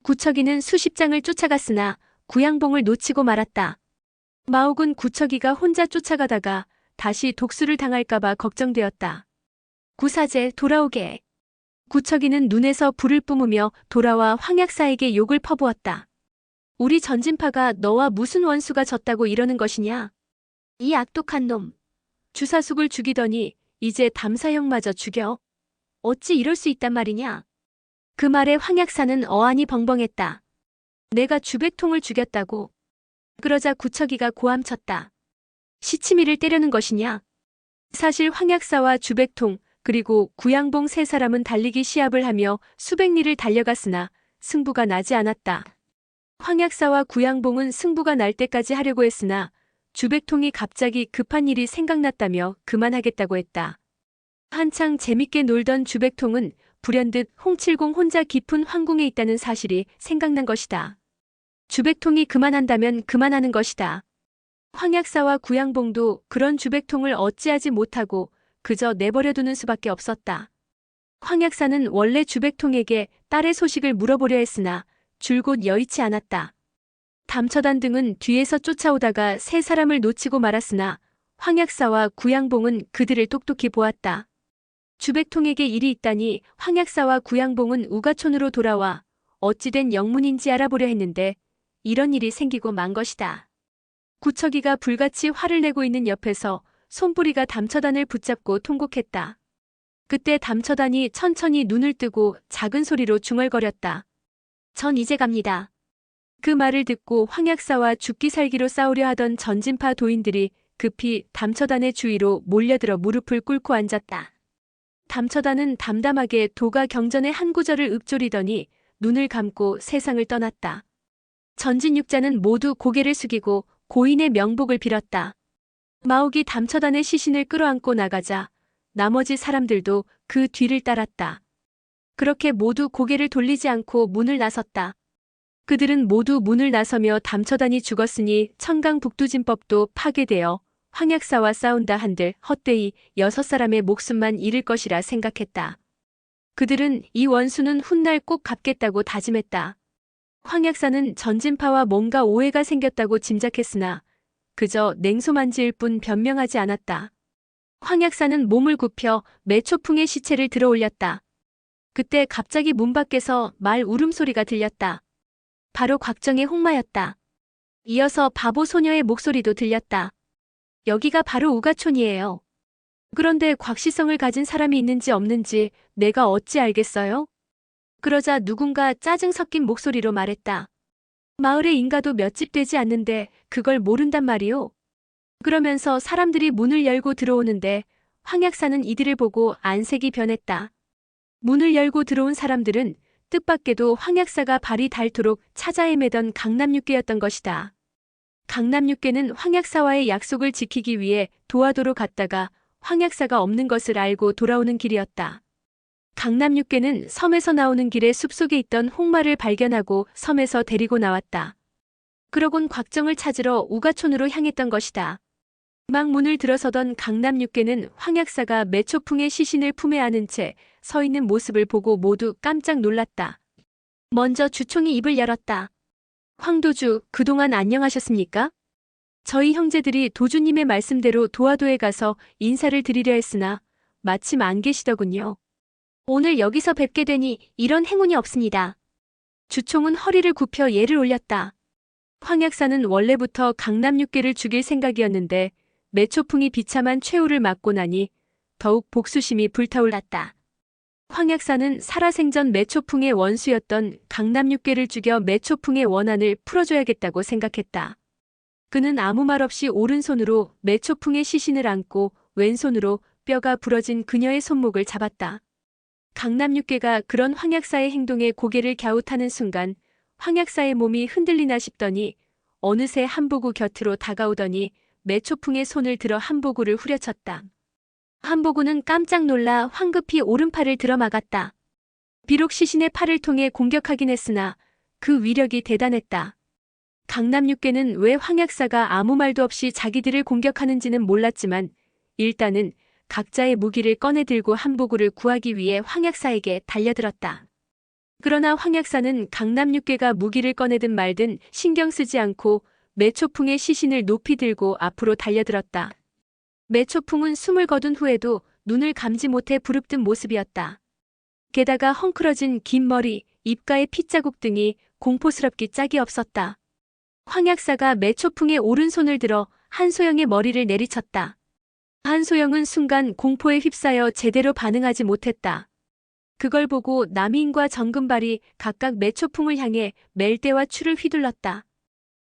구척이는 수십 장을 쫓아갔으나 구양봉을 놓치고 말았다. 마옥은 구척이가 혼자 쫓아가다가 다시 독수를 당할까봐 걱정되었다. 구사제 돌아오게. 구척이는 눈에서 불을 뿜으며 돌아와 황약사에게 욕을 퍼부었다. 우리 전진파가 너와 무슨 원수가 졌다고 이러는 것이냐? 이 악독한 놈. 주사숙을 죽이더니 이제 담사형마저 죽여. 어찌 이럴 수 있단 말이냐? 그 말에 황약사는 어안이 벙벙했다. 내가 주백통을 죽였다고. 그러자 구척이가 고함쳤다. 시치미를 때려는 것이냐? 사실 황약사와 주백통 그리고 구양봉 세 사람은 달리기 시합을 하며 수백 리를 달려갔으나 승부가 나지 않았다. 황약사와 구양봉은 승부가 날 때까지 하려고 했으나 주백통이 갑자기 급한 일이 생각났다며 그만하겠다고 했다. 한창 재밌게 놀던 주백통은 불현듯 홍칠공 혼자 깊은 황궁에 있다는 사실이 생각난 것이다. 주백통이 그만한다면 그만하는 것이다. 황약사와 구양봉도 그런 주백통을 어찌하지 못하고 그저 내버려두는 수밖에 없었다. 황약사는 원래 주백통에게 딸의 소식을 물어보려 했으나 줄곧 여의치 않았다. 담처단 등은 뒤에서 쫓아오다가 세 사람을 놓치고 말았으나 황약사와 구양봉은 그들을 똑똑히 보았다. 주백통에게 일이 있다니 황약사와 구양봉은 우가촌으로 돌아와 어찌된 영문인지 알아보려 했는데 이런 일이 생기고 만 것이다. 구척이가 불같이 화를 내고 있는 옆에서 손뿌리가 담처단을 붙잡고 통곡했다. 그때 담처단이 천천히 눈을 뜨고 작은 소리로 중얼거렸다. 전 이제 갑니다. 그 말을 듣고 황약사와 죽기 살기로 싸우려 하던 전진파 도인들이 급히 담처단의 주위로 몰려들어 무릎을 꿇고 앉았다. 담처단은 담담하게 도가 경전의 한 구절을 읊조리더니 눈을 감고 세상을 떠났다. 전진육자는 모두 고개를 숙이고 고인의 명복을 빌었다. 마옥이 담처단의 시신을 끌어안고 나가자 나머지 사람들도 그 뒤를 따랐다. 그렇게 모두 고개를 돌리지 않고 문을 나섰다. 그들은 모두 문을 나서며 담처단이 죽었으니 청강북두진법도 파괴되어 황약사와 싸운다 한들 헛되이 6사람의 목숨만 잃을 것이라 생각했다. 그들은 이 원수는 훗날 꼭 갚겠다고 다짐했다. 황약사는 전진파와 뭔가 오해가 생겼다고 짐작했으나 그저 냉소만지일 뿐 변명하지 않았다. 황약사는 몸을 굽혀 매초풍의 시체를 들어 올렸다. 그때 갑자기 문 밖에서 말 울음소리가 들렸다. 바로 곽정의 홍마였다. 이어서 바보 소녀의 목소리도 들렸다. 여기가 바로 우가촌이에요. 그런데 곽시성을 가진 사람이 있는지 없는지 내가 어찌 알겠어요? 그러자 누군가 짜증 섞인 목소리로 말했다. 마을에 인가도 몇 집 되지 않는데 그걸 모른단 말이오. 그러면서 사람들이 문을 열고 들어오는데 황약사는 이들을 보고 안색이 변했다. 문을 열고 들어온 사람들은 뜻밖에도 황약사가 발이 닳도록 찾아 헤매던 강남육계였던 것이다. 강남육계는 황약사와의 약속을 지키기 위해 도화도로 갔다가 황약사가 없는 것을 알고 돌아오는 길이었다. 강남육계는 섬에서 나오는 길에 숲속에 있던 홍마를 발견하고 섬에서 데리고 나왔다. 그러곤 곽정을 찾으러 우가촌으로 향했던 것이다. 막 문을 들어서던 강남육계는 황약사가 매초풍의 시신을 품에 안은 채 서 있는 모습을 보고 모두 깜짝 놀랐다. 먼저 주총이 입을 열었다. 황도주, 그동안 안녕하셨습니까? 저희 형제들이 도주님의 말씀대로 도화도에 가서 인사를 드리려 했으나 마침 안 계시더군요. 오늘 여기서 뵙게 되니 이런 행운이 없습니다. 주총은 허리를 굽혀 예를 올렸다. 황약사는 원래부터 강남육계를 죽일 생각이었는데 매초풍이 비참한 최후를 맞고 나니 더욱 복수심이 불타올랐다. 황약사는 살아생전 매초풍의 원수였던 강남육계를 죽여 매초풍의 원한을 풀어줘야겠다고 생각했다. 그는 아무 말 없이 오른손으로 매초풍의 시신을 안고 왼손으로 뼈가 부러진 그녀의 손목을 잡았다. 강남육계가 그런 황약사의 행동에 고개를 갸웃하는 순간 황약사의 몸이 흔들리나 싶더니 어느새 한보구 곁으로 다가오더니 매초풍의 손을 들어 한보구를 후려쳤다. 한보구는 깜짝 놀라 황급히 오른팔을 들어막았다. 비록 시신의 팔을 통해 공격하긴 했으나 그 위력이 대단했다. 강남육계는 왜 황약사가 아무 말도 없이 자기들을 공격하는지는 몰랐지만 일단은 각자의 무기를 꺼내 들고 한보구를 구하기 위해 황약사에게 달려들었다. 그러나 황약사는 강남육괴가 무기를 꺼내든 말든 신경 쓰지 않고 매초풍의 시신을 높이 들고 앞으로 달려들었다. 매초풍은 숨을 거둔 후에도 눈을 감지 못해 부릅뜬 모습이었다. 게다가 헝클어진 긴 머리, 입가의 핏자국 등이 공포스럽기 짝이 없었다. 황약사가 매초풍의 오른손을 들어 한소영의 머리를 내리쳤다. 한소영은 순간 공포에 휩싸여 제대로 반응하지 못했다. 그걸 보고 남희인과 정금발이 각각 매초풍을 향해 멜대와 추를 휘둘렀다.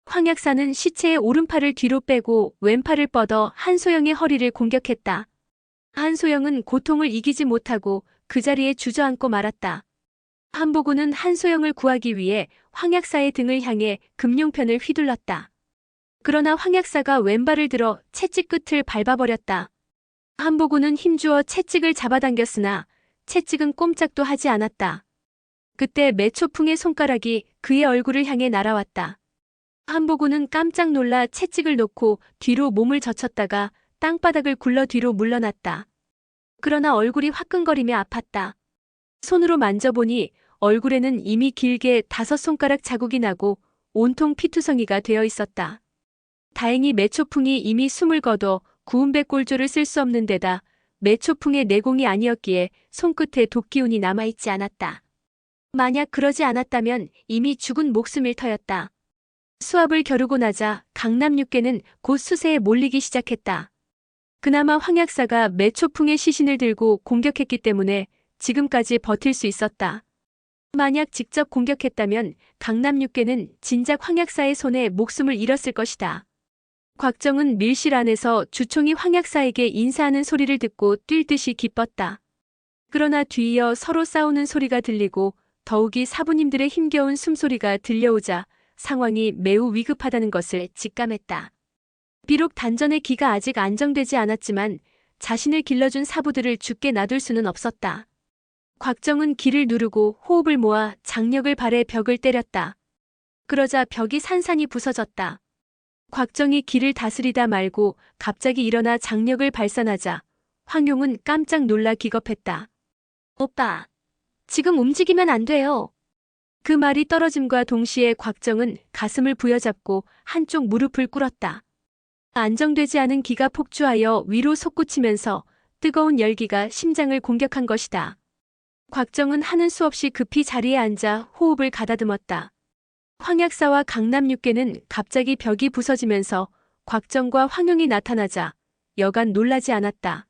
황약사는 시체의 오른팔을 뒤로 빼고 왼팔을 뻗어 한소영의 허리를 공격했다. 한소영은 고통을 이기지 못하고 그 자리에 주저앉고 말았다. 한보구는 한소영을 구하기 위해 황약사의 등을 향해 금룡편을 휘둘렀다. 그러나 황약사가 왼발을 들어 채찍 끝을 밟아버렸다. 한보구는 힘주어 채찍을 잡아당겼으나 채찍은 꼼짝도 하지 않았다. 그때 매초풍의 손가락이 그의 얼굴을 향해 날아왔다. 한보구는 깜짝 놀라 채찍을 놓고 뒤로 몸을 젖혔다가 땅바닥을 굴러 뒤로 물러났다. 그러나 얼굴이 화끈거리며 아팠다. 손으로 만져보니 얼굴에는 이미 길게 5손가락 자국이 나고 온통 피투성이가 되어 있었다. 다행히 매초풍이 이미 숨을 거둬 구운 백골조를 쓸 수 없는 데다 매초풍의 내공이 아니었기에 손끝에 독기운이 남아있지 않았다. 만약 그러지 않았다면 이미 죽은 목숨일 터였다. 수압을 겨루고 나자 강남육괴는 곧 수세에 몰리기 시작했다. 그나마 황약사가 매초풍의 시신을 들고 공격했기 때문에 지금까지 버틸 수 있었다. 만약 직접 공격했다면 강남육괴는 진작 황약사의 손에 목숨을 잃었을 것이다. 곽정은 밀실 안에서 주총이 황약사에게 인사하는 소리를 듣고 뛸 듯이 기뻤다. 그러나 뒤이어 서로 싸우는 소리가 들리고 더욱이 사부님들의 힘겨운 숨소리가 들려오자 상황이 매우 위급하다는 것을 직감했다. 비록 단전의 기가 아직 안정되지 않았지만 자신을 길러준 사부들을 죽게 놔둘 수는 없었다. 곽정은 기를 누르고 호흡을 모아 장력을 발해 벽을 때렸다. 그러자 벽이 산산이 부서졌다. 곽정이 기를 다스리다 말고 갑자기 일어나 장력을 발산하자 황용은 깜짝 놀라 기겁했다. 오빠, 지금 움직이면 안 돼요. 그 말이 떨어짐과 동시에 곽정은 가슴을 부여잡고 한쪽 무릎을 꿇었다. 안정되지 않은 기가 폭주하여 위로 솟구치면서 뜨거운 열기가 심장을 공격한 것이다. 곽정은 하는 수 없이 급히 자리에 앉아 호흡을 가다듬었다. 황약사와 강남육괴는 갑자기 벽이 부서지면서 곽정과 황용이 나타나자 여간 놀라지 않았다.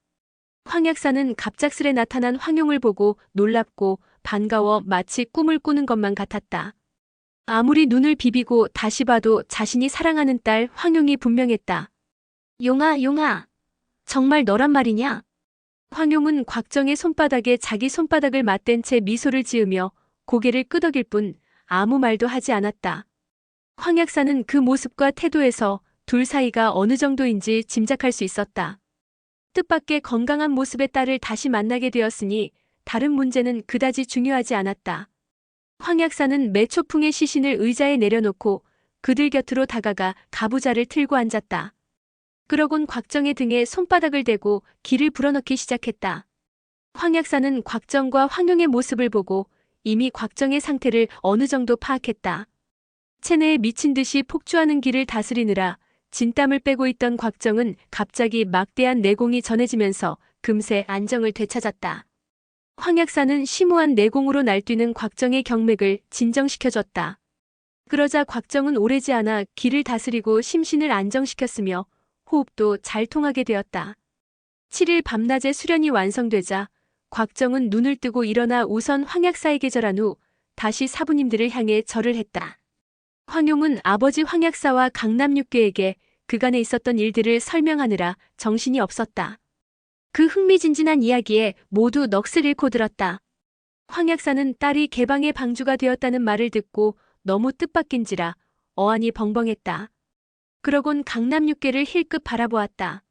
황약사는 갑작스레 나타난 황용을 보고 놀랍고 반가워 마치 꿈을 꾸는 것만 같았다. 아무리 눈을 비비고 다시 봐도 자신이 사랑하는 딸 황용이 분명했다. 용아, 용아, 정말 너란 말이냐? 황용은 곽정의 손바닥에 자기 손바닥을 맞댄 채 미소를 지으며 고개를 끄덕일 뿐 아무 말도 하지 않았다. 황약사는 그 모습과 태도에서 둘 사이가 어느 정도인지 짐작할 수 있었다. 뜻밖의 건강한 모습의 딸을 다시 만나게 되었으니 다른 문제는 그다지 중요하지 않았다. 황약사는 매초풍의 시신을 의자에 내려놓고 그들 곁으로 다가가 가부좌를 틀고 앉았다. 그러곤 곽정의 등에 손바닥을 대고 기를 불어넣기 시작했다. 황약사는 곽정과 황용의 모습을 보고 이미 곽정의 상태를 어느 정도 파악했다. 체내에 미친 듯이 폭주하는 기를 다스리느라 진땀을 빼고 있던 곽정은 갑자기 막대한 내공이 전해지면서 금세 안정을 되찾았다. 황약사는 심오한 내공으로 날뛰는 곽정의 경맥을 진정시켜줬다. 그러자 곽정은 오래지 않아 기를 다스리고 심신을 안정시켰으며 호흡도 잘 통하게 되었다. 7일 밤낮의 수련이 완성되자 곽정은 눈을 뜨고 일어나 우선 황약사에게 절한 후 다시 사부님들을 향해 절을 했다. 황용은 아버지 황약사와 강남육괴에게 그간에 있었던 일들을 설명하느라 정신이 없었다. 그 흥미진진한 이야기에 모두 넋을 잃고 들었다. 황약사는 딸이 개방의 방주가 되었다는 말을 듣고 너무 뜻밖인지라 어안이 벙벙했다. 그러곤 강남육괴를 힐끗 바라보았다.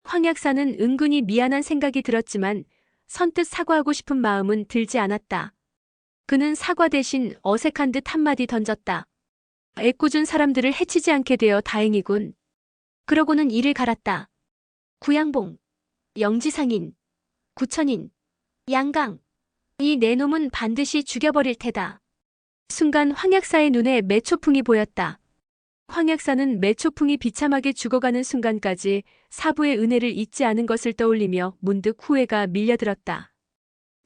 황약사는 은근히 미안한 생각이 들었지만 선뜻 사과하고 싶은 마음은 들지 않았다. 그는 사과 대신 어색한 듯 한마디 던졌다. 애꿎은 사람들을 해치지 않게 되어 다행이군. 그러고는 이를 갈았다. 구양봉, 영지상인, 구천인, 양강, 이 내놈은 반드시 죽여버릴 테다. 순간 황약사의 눈에 매초풍이 보였다. 황약사는 매초풍이 비참하게 죽어가는 순간까지 사부의 은혜를 잊지 않은 것을 떠올리며 문득 후회가 밀려들었다.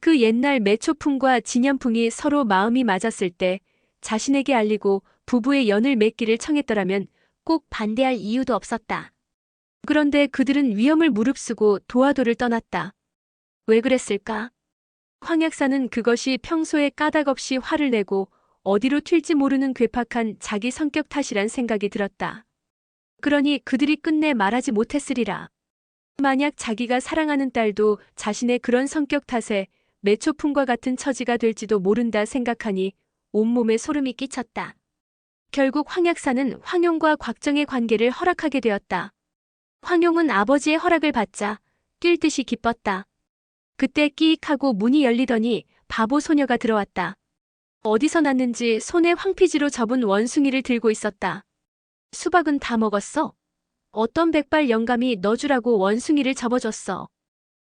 그 옛날 매초풍과 진연풍이 서로 마음이 맞았을 때 자신에게 알리고 부부의 연을 맺기를 청했더라면 꼭 반대할 이유도 없었다. 그런데 그들은 위험을 무릅쓰고 도화도를 떠났다. 왜 그랬을까? 황약사는 그것이 평소에 까닭없이 화를 내고 어디로 튈지 모르는 괴팍한 자기 성격 탓이란 생각이 들었다. 그러니 그들이 끝내 말하지 못했으리라. 만약 자기가 사랑하는 딸도 자신의 그런 성격 탓에 매초풍과 같은 처지가 될지도 모른다 생각하니 온몸에 소름이 끼쳤다. 결국 황약사는 황용과 곽정의 관계를 허락하게 되었다. 황용은 아버지의 허락을 받자 뛸 듯이 기뻤다. 그때 끼익하고 문이 열리더니 바보 소녀가 들어왔다. 어디서 났는지 손에 황피지로 접은 원숭이를 들고 있었다. 수박은 다 먹었어? 어떤 백발 영감이 너 주라고 원숭이를 접어줬어.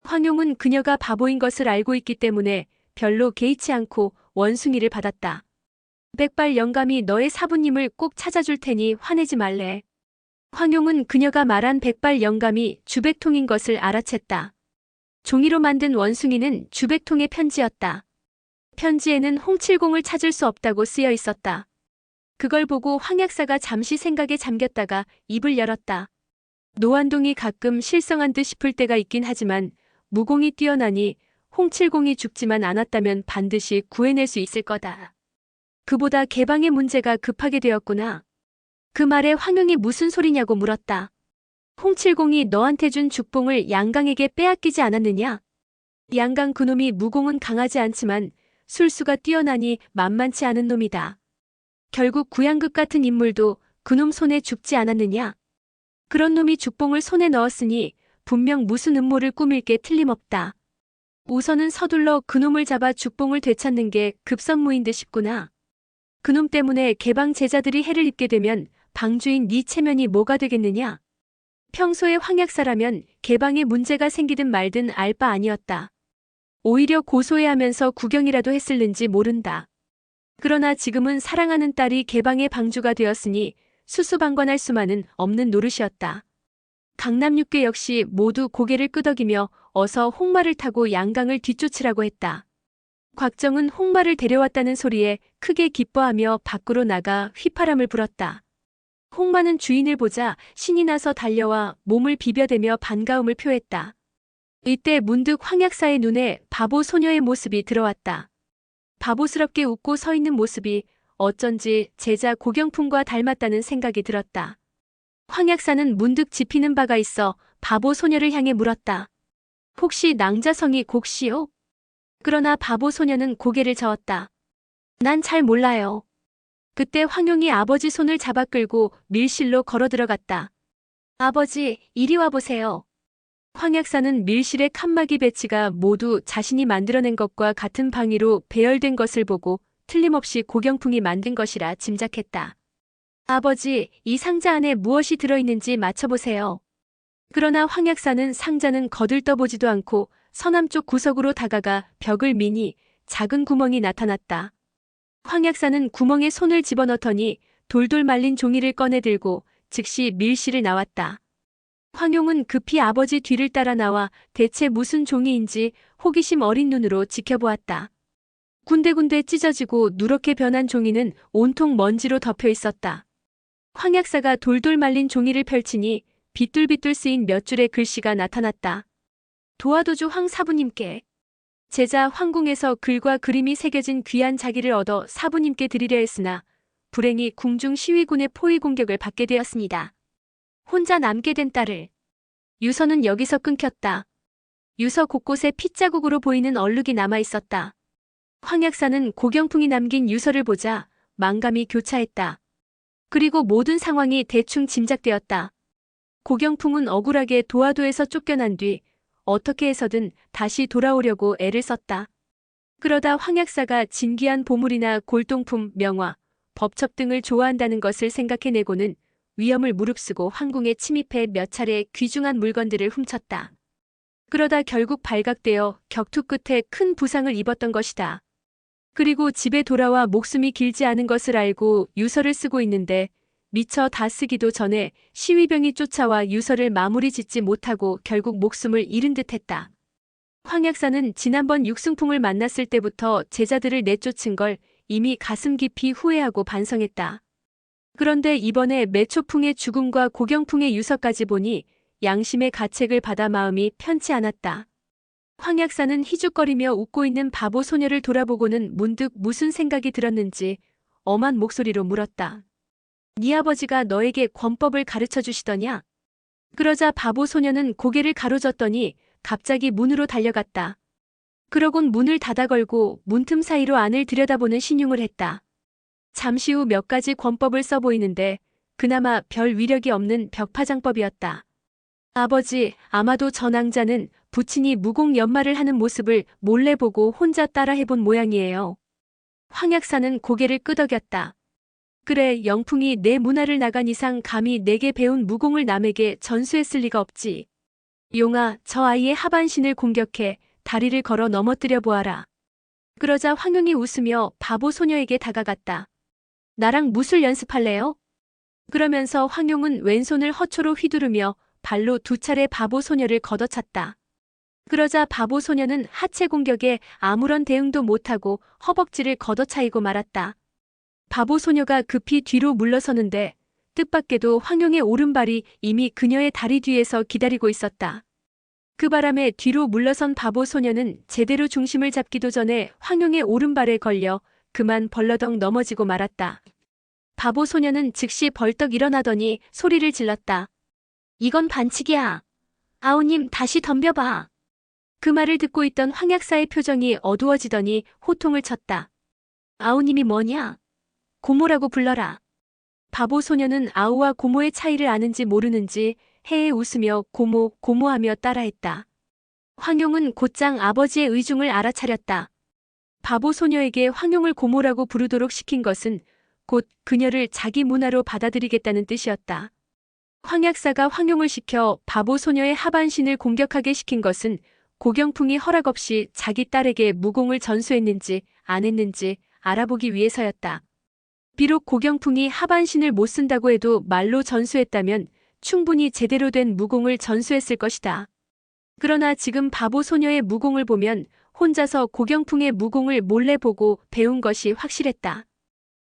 황용은 그녀가 바보인 것을 알고 있기 때문에 별로 개의치 않고 원숭이를 받았다. 백발 영감이 너의 사부님을 꼭 찾아줄 테니 화내지 말래. 황용은 그녀가 말한 백발 영감이 주백통인 것을 알아챘다. 종이로 만든 원숭이는 주백통의 편지였다. 편지에는 홍칠공을 찾을 수 없다고 쓰여 있었다. 그걸 보고 황약사가 잠시 생각에 잠겼다가 입을 열었다. 노안동이 가끔 실성한 듯 싶을 때가 있긴 하지만 무공이 뛰어나니 홍칠공이 죽지만 않았다면 반드시 구해낼 수 있을 거다. 그보다 개방의 문제가 급하게 되었구나. 그 말에 황용이 무슨 소리냐고 물었다. 홍칠공이 너한테 준 죽봉을 양강에게 빼앗기지 않았느냐? 양강 그놈이 무공은 강하지 않지만 술수가 뛰어나니 만만치 않은 놈이다. 결국 구양극 같은 인물도 그놈 손에 죽지 않았느냐? 그런 놈이 죽봉을 손에 넣었으니 분명 무슨 음모를 꾸밀 게 틀림없다. 우선은 서둘러 그놈을 잡아 죽봉을 되찾는 게 급선무인 듯 싶구나. 그놈 때문에 개방 제자들이 해를 입게 되면 방주인 네 체면이 뭐가 되겠느냐? 평소에 황약사라면 개방에 문제가 생기든 말든 알 바 아니었다. 오히려 고소해하면서 구경이라도 했을는지 모른다. 그러나 지금은 사랑하는 딸이 개방의 방주가 되었으니 수수방관할 수만은 없는 노릇이었다. 강남 육계 역시 모두 고개를 끄덕이며 어서 홍마를 타고 양강을 뒤쫓으라고 했다. 곽정은 홍마를 데려왔다는 소리에 크게 기뻐하며 밖으로 나가 휘파람을 불었다. 홍마는 주인을 보자 신이 나서 달려와 몸을 비벼대며 반가움을 표했다. 이때 문득 황약사의 눈에 바보 소녀의 모습이 들어왔다. 바보스럽게 웃고 서 있는 모습이 어쩐지 제자 고경풍과 닮았다는 생각이 들었다. 황약사는 문득 짚히는 바가 있어 바보 소녀를 향해 물었다. 혹시 낭자성이 곡시오? 그러나 바보 소녀는 고개를 저었다. 난 잘 몰라요. 그때 황용이 아버지 손을 잡아 끌고 밀실로 걸어 들어갔다. 아버지, 이리 와보세요. 황약사는 밀실의 칸막이 배치가 모두 자신이 만들어낸 것과 같은 방위로 배열된 것을 보고 틀림없이 고경풍이 만든 것이라 짐작했다. 아버지, 이 상자 안에 무엇이 들어있는지 맞춰보세요. 그러나 황약사는 상자는 거들떠보지도 않고 서남쪽 구석으로 다가가 벽을 미니 작은 구멍이 나타났다. 황약사는 구멍에 손을 집어넣더니 돌돌 말린 종이를 꺼내 들고 즉시 밀실을 나왔다. 황용은 급히 아버지 뒤를 따라 나와 대체 무슨 종이인지 호기심 어린 눈으로 지켜보았다. 군데군데 찢어지고 누렇게 변한 종이는 온통 먼지로 덮여 있었다. 황약사가 돌돌 말린 종이를 펼치니 빗둘빗둘 쓰인 몇 줄의 글씨가 나타났다. 도화도주 황사부님께 제자 황궁에서 글과 그림이 새겨진 귀한 자기를 얻어 사부님께 드리려 했으나 불행히 궁중 시위군의 포위 공격을 받게 되었습니다. 혼자 남게 된 딸을. 유서는 여기서 끊겼다. 유서 곳곳에 핏자국으로 보이는 얼룩이 남아있었다. 황약사는 고경풍이 남긴 유서를 보자 만감이 교차했다. 그리고 모든 상황이 대충 짐작되었다. 고경풍은 억울하게 도화도에서 쫓겨난 뒤 어떻게 해서든 다시 돌아오려고 애를 썼다. 그러다 황약사가 진귀한 보물이나 골동품, 명화, 법첩 등을 좋아한다는 것을 생각해내고는 위험을 무릅쓰고 황궁에 침입해 몇 차례 귀중한 물건들을 훔쳤다. 그러다 결국 발각되어 격투 끝에 큰 부상을 입었던 것이다. 그리고 집에 돌아와 목숨이 길지 않은 것을 알고 유서를 쓰고 있는데 미처 다 쓰기도 전에 시위병이 쫓아와 유서를 마무리 짓지 못하고 결국 목숨을 잃은 듯했다. 황 약사는 지난번 육승풍을 만났을 때부터 제자들을 내쫓은 걸 이미 가슴 깊이 후회하고 반성했다. 그런데 이번에 매초풍의 죽음과 고경풍의 유서까지 보니 양심의 가책을 받아 마음이 편치 않았다. 황 약사는 희죽거리며 웃고 있는 바보 소녀를 돌아보고는 문득 무슨 생각이 들었는지 엄한 목소리로 물었다. 네 아버지가 너에게 권법을 가르쳐 주시더냐? 그러자 바보 소녀는 고개를 가로젓더니 갑자기 문으로 달려갔다. 그러곤 문을 닫아 걸고 문틈 사이로 안을 들여다보는 신용을 했다. 잠시 후 몇 가지 권법을 써보이는데 그나마 별 위력이 없는 벽파장법이었다. 아버지, 아마도 저 낭자는 부친이 무공 연마를 하는 모습을 몰래 보고 혼자 따라 해본 모양이에요. 황 약사는 고개를 끄덕였다. 그래, 영풍이 내 문화를 나간 이상 감히 내게 배운 무공을 남에게 전수했을 리가 없지. 용아, 저 아이의 하반신을 공격해 다리를 걸어 넘어뜨려 보아라. 그러자 황용이 웃으며 바보 소녀에게 다가갔다. 나랑 무술 연습할래요? 그러면서 황용은 왼손을 허초로 휘두르며 발로 2차례 바보 소녀를 걷어찼다. 그러자 바보 소녀는 하체 공격에 아무런 대응도 못하고 허벅지를 걷어차이고 말았다. 바보 소녀가 급히 뒤로 물러서는데 뜻밖에도 황용의 오른발이 이미 그녀의 다리 뒤에서 기다리고 있었다. 그 바람에 뒤로 물러선 바보 소녀는 제대로 중심을 잡기도 전에 황용의 오른발에 걸려 그만 벌러덩 넘어지고 말았다. 바보 소녀는 즉시 벌떡 일어나더니 소리를 질렀다. 이건 반칙이야. 아우님 다시 덤벼봐. 그 말을 듣고 있던 황 약사의 표정이 어두워지더니 호통을 쳤다. 아우님이 뭐냐? 고모라고 불러라. 바보 소녀는 아우와 고모의 차이를 아는지 모르는지 해에 웃으며 고모, 고모하며 따라했다. 황용은 곧장 아버지의 의중을 알아차렸다. 바보 소녀에게 황용을 고모라고 부르도록 시킨 것은 곧 그녀를 자기 문화로 받아들이겠다는 뜻이었다. 황 약사가 황용을 시켜 바보 소녀의 하반신을 공격하게 시킨 것은 고경풍이 허락 없이 자기 딸에게 무공을 전수했는지 안 했는지 알아보기 위해서였다. 비록 고경풍이 하반신을 못 쓴다고 해도 말로 전수했다면 충분히 제대로 된 무공을 전수했을 것이다. 그러나 지금 바보 소녀의 무공을 보면 혼자서 고경풍의 무공을 몰래 보고 배운 것이 확실했다.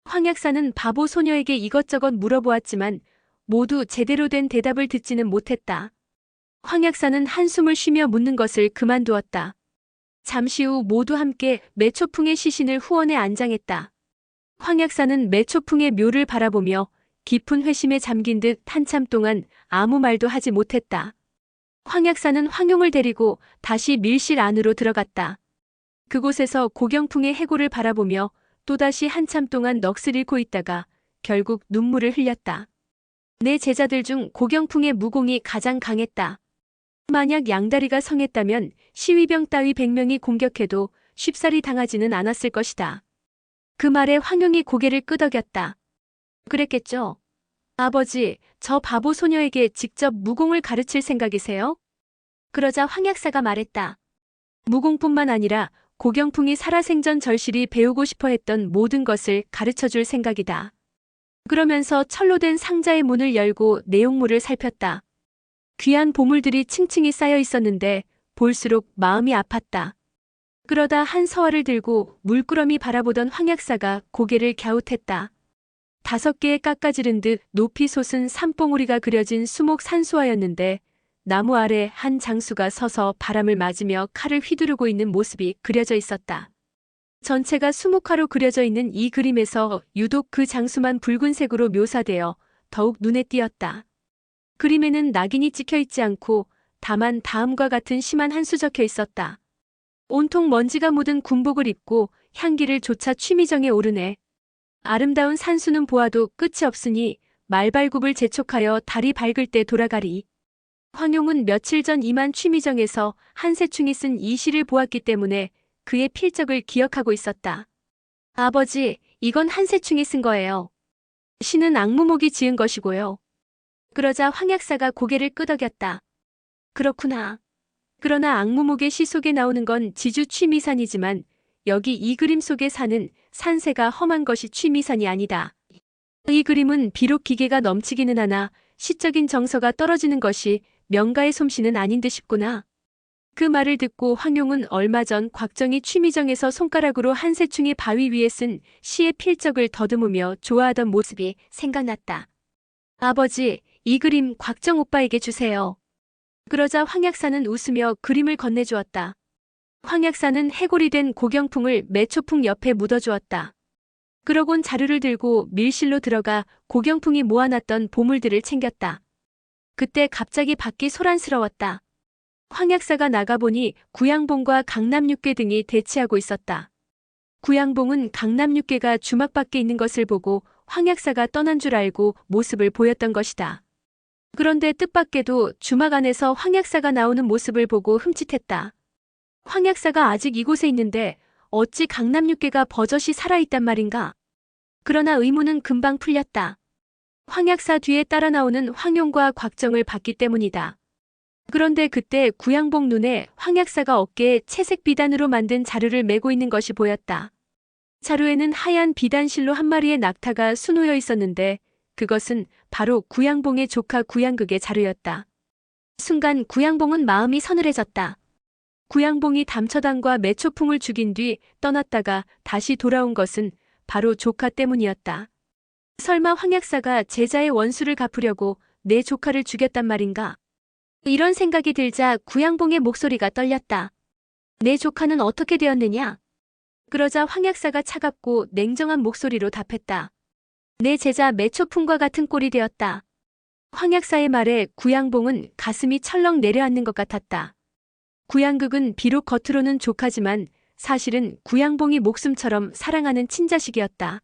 황 약사는 바보 소녀에게 이것저것 물어보았지만 모두 제대로 된 대답을 듣지는 못했다. 황 약사는 한숨을 쉬며 묻는 것을 그만두었다. 잠시 후 모두 함께 매초풍의 시신을 후원에 안장했다. 황 약사는 매초풍의 묘를 바라보며 깊은 회심에 잠긴 듯 한참 동안 아무 말도 하지 못했다. 황 약사는 황용을 데리고 다시 밀실 안으로 들어갔다. 그곳에서 고경풍의 해골을 바라보며 또다시 한참 동안 넋을 잃고 있다가 결국 눈물을 흘렸다. 내 제자들 중 고경풍의 무공이 가장 강했다. 만약 양다리가 성했다면 시위병 따위 100명이 공격해도 쉽사리 당하지는 않았을 것이다. 그 말에 황용이 고개를 끄덕였다. 그랬겠죠. 아버지, 저 바보 소녀에게 직접 무공을 가르칠 생각이세요? 그러자 황 약사가 말했다. 무공뿐만 아니라 고경풍이 살아생전 절실히 배우고 싶어 했던 모든 것을 가르쳐줄 생각이다. 그러면서 철로 된 상자의 문을 열고 내용물을 살폈다. 귀한 보물들이 층층이 쌓여 있었는데 볼수록 마음이 아팠다. 그러다 한 서화를 들고 물끄러미 바라보던 황 약사가 고개를 갸웃했다. 5개의 깎아지른 듯 높이 솟은 산봉우리가 그려진 수목 산수화였는데 나무 아래 한 장수가 서서 바람을 맞으며 칼을 휘두르고 있는 모습이 그려져 있었다. 전체가 수목화로 그려져 있는 이 그림에서 유독 그 장수만 붉은색으로 묘사되어 더욱 눈에 띄었다. 그림에는 낙인이 찍혀 있지 않고 다만 다음과 같은 시만 한 수 적혀 있었다. 온통 먼지가 묻은 군복을 입고 향기를 좇아 취미정에 오르네. 아름다운 산수는 보아도 끝이 없으니 말발굽을 재촉하여 달이 밝을 때 돌아가리. 황용은 며칠 전 이만 취미정에서 한세충이 쓴 이 시를 보았기 때문에 그의 필적을 기억하고 있었다. 아버지, 이건 한세충이 쓴 거예요. 시는 악무목이 지은 것이고요. 그러자 황 약사가 고개를 끄덕였다. 그렇구나. 그러나 악무목의 시 속에 나오는 건 지주 취미산이지만 여기 이 그림 속에 사는 산새가 험한 것이 취미산이 아니다. 이 그림은 비록 기계가 넘치기는 하나 시적인 정서가 떨어지는 것이 명가의 솜씨는 아닌 듯 싶구나. 그 말을 듣고 황용은 얼마 전 곽정이 취미정에서 손가락으로 한 새충이 바위 위에 쓴 시의 필적을 더듬으며 좋아하던 모습이 생각났다. 아버지, 이 그림 곽정 오빠에게 주세요. 그러자 황약사는 웃으며 그림을 건네주었다. 황약사는 해골이 된 고경풍을 매초풍 옆에 묻어주었다. 그러곤 자루를 들고 밀실로 들어가 고경풍이 모아놨던 보물들을 챙겼다. 그때 갑자기 밖이 소란스러웠다. 황약사가 나가보니 구양봉과 강남육괴 등이 대치하고 있었다. 구양봉은 강남육괴가 주막 밖에 있는 것을 보고 황약사가 떠난 줄 알고 모습을 보였던 것이다. 그런데 뜻밖에도 주막 안에서 황약사가 나오는 모습을 보고 흠칫했다. 황약사가 아직 이곳에 있는데 어찌 강남육괴가 버젓이 살아있단 말인가? 그러나 의문은 금방 풀렸다. 황약사 뒤에 따라 나오는 황용과 곽정을 봤기 때문이다. 그런데 그때 구양봉 눈에 황약사가 어깨에 채색 비단으로 만든 자루를 메고 있는 것이 보였다. 자루에는 하얀 비단실로 한 마리의 낙타가 수놓여 있었는데 그것은 바로 구양봉의 조카 구양극의 자루였다. 순간 구양봉은 마음이 서늘해졌다. 구양봉이 담처당과 매초풍을 죽인 뒤 떠났다가 다시 돌아온 것은 바로 조카 때문이었다. 설마 황약사가 제자의 원수를 갚으려고 내 조카를 죽였단 말인가? 이런 생각이 들자 구양봉의 목소리가 떨렸다. 내 조카는 어떻게 되었느냐? 그러자 황약사가 차갑고 냉정한 목소리로 답했다. 내 제자 매초풍과 같은 꼴이 되었다. 황약사의 말에 구양봉은 가슴이 철렁 내려앉는 것 같았다. 구양극은 비록 겉으로는 조카지만 사실은 구양봉이 목숨처럼 사랑하는 친자식이었다.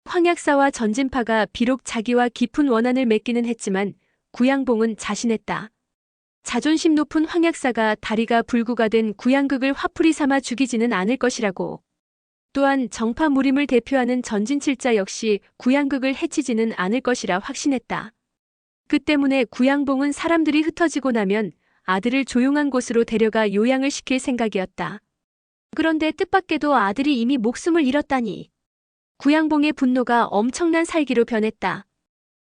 황약사와 전진파가 비록 자기와 깊은 원한을 맺기는 했지만 구양봉은 자신했다. 자존심 높은 황약사가 다리가 불구가 된 구양극을 화풀이 삼아 죽이지는 않을 것이라고. 또한 정파 무림을 대표하는 전진칠자 역시 구양극을 해치지는 않을 것이라 확신했다. 그 때문에 구양봉은 사람들이 흩어지고 나면 아들을 조용한 곳으로 데려가 요양을 시킬 생각이었다. 그런데 뜻밖에도 아들이 이미 목숨을 잃었다니. 구양봉의 분노가 엄청난 살기로 변했다.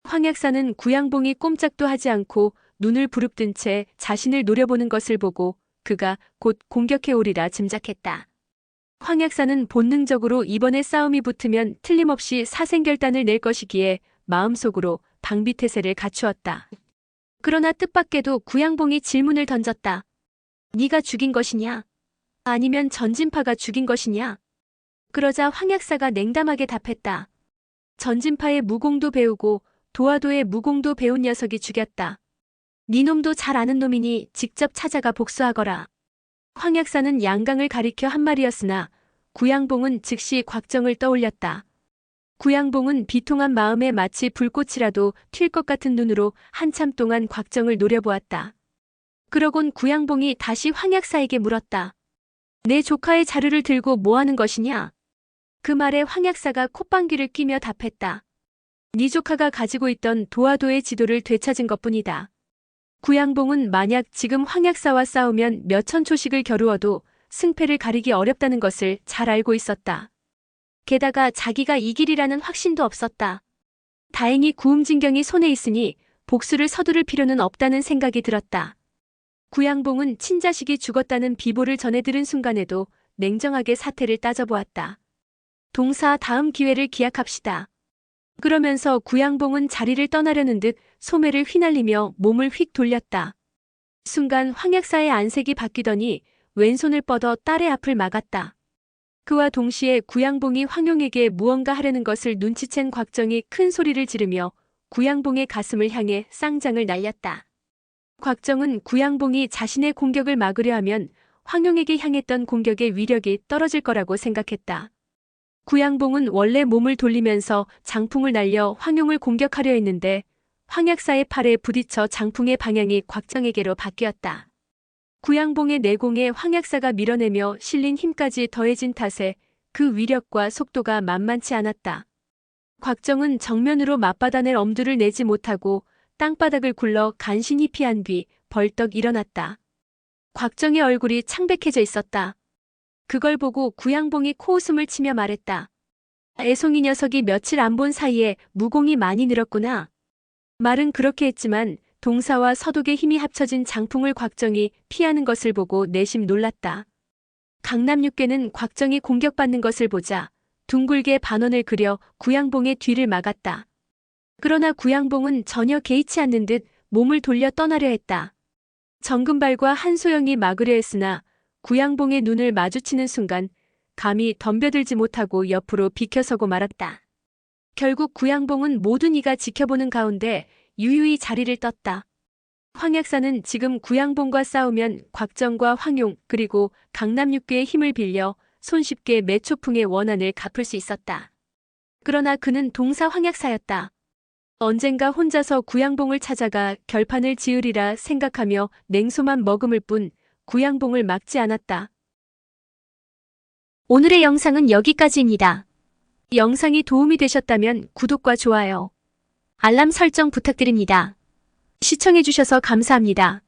황약사는 구양봉이 꼼짝도 하지 않고 눈을 부릅뜬 채 자신을 노려보는 것을 보고 그가 곧 공격해오리라 짐작했다. 황약사는 본능적으로 이번에 싸움이 붙으면 틀림없이 사생결단을 낼 것이기에 마음속으로 방비태세를 갖추었다. 그러나 뜻밖에도 구양봉이 질문을 던졌다. 네가 죽인 것이냐? 아니면 전진파가 죽인 것이냐? 그러자 황약사가 냉담하게 답했다. 전진파의 무공도 배우고 도화도의 무공도 배운 녀석이 죽였다. 네 놈도 잘 아는 놈이니 직접 찾아가 복수하거라. 황약사는 양강을 가리켜 한 말이었으나 구양봉은 즉시 곽정을 떠올렸다. 구양봉은 비통한 마음에 마치 불꽃이라도 튈 것 같은 눈으로 한참 동안 곽정을 노려보았다. 그러곤 구양봉이 다시 황약사에게 물었다. 내 조카의 자루를 들고 뭐하는 것이냐? 그 말에 황약사가 콧방귀를 뀌며 답했다. 네 조카가 가지고 있던 도화도의 지도를 되찾은 것뿐이다. 구양봉은 만약 지금 황약사와 싸우면 몇천 초씩을 겨루어도 승패를 가리기 어렵다는 것을 잘 알고 있었다. 게다가 자기가 이길이라는 확신도 없었다. 다행히 구음진경이 손에 있으니 복수를 서두를 필요는 없다는 생각이 들었다. 구양봉은 친자식이 죽었다는 비보를 전해 들은 순간에도 냉정하게 사태를 따져보았다. 동사 다음 기회를 기약합시다. 그러면서 구양봉은 자리를 떠나려는 듯 소매를 휘날리며 몸을 휙 돌렸다. 순간 황약사의 안색이 바뀌더니 왼손을 뻗어 딸의 앞을 막았다. 그와 동시에 구양봉이 황용에게 무언가 하려는 것을 눈치챈 곽정이 큰 소리를 지르며 구양봉의 가슴을 향해 쌍장을 날렸다. 곽정은 구양봉이 자신의 공격을 막으려 하면 황용에게 향했던 공격의 위력이 떨어질 거라고 생각했다. 구양봉은 원래 몸을 돌리면서 장풍을 날려 황용을 공격하려 했는데 황약사의 팔에 부딪혀 장풍의 방향이 곽정에게로 바뀌었다. 구양봉의 내공에 황약사가 밀어내며 실린 힘까지 더해진 탓에 그 위력과 속도가 만만치 않았다. 곽정은 정면으로 맞받아낼 엄두를 내지 못하고 땅바닥을 굴러 간신히 피한 뒤 벌떡 일어났다. 곽정의 얼굴이 창백해져 있었다. 그걸 보고 구양봉이 코웃음을 치며 말했다. 애송이 녀석이 며칠 안 본 사이에 무공이 많이 늘었구나. 말은 그렇게 했지만 동사와 서독의 힘이 합쳐진 장풍을 곽정이 피하는 것을 보고 내심 놀랐다. 강남육괴는 곽정이 공격받는 것을 보자 둥글게 반원을 그려 구양봉의 뒤를 막았다. 그러나 구양봉은 전혀 개의치 않는 듯 몸을 돌려 떠나려 했다. 정금발과 한소영이 막으려 했으나 구양봉의 눈을 마주치는 순간 감히 덤벼들지 못하고 옆으로 비켜서고 말았다. 결국 구양봉은 모든 이가 지켜보는 가운데 유유히 자리를 떴다. 황약사는 지금 구양봉과 싸우면 곽정과 황용 그리고 강남육괴의 힘을 빌려 손쉽게 매초풍의 원한을 갚을 수 있었다. 그러나 그는 동사 황약사였다. 언젠가 혼자서 구양봉을 찾아가 결판을 지으리라 생각하며 냉소만 머금을 뿐 구양봉을 막지 않았다. 오늘의 영상은 여기까지입니다. 영상이 도움이 되셨다면 구독과 좋아요, 알람 설정 부탁드립니다. 시청해주셔서 감사합니다.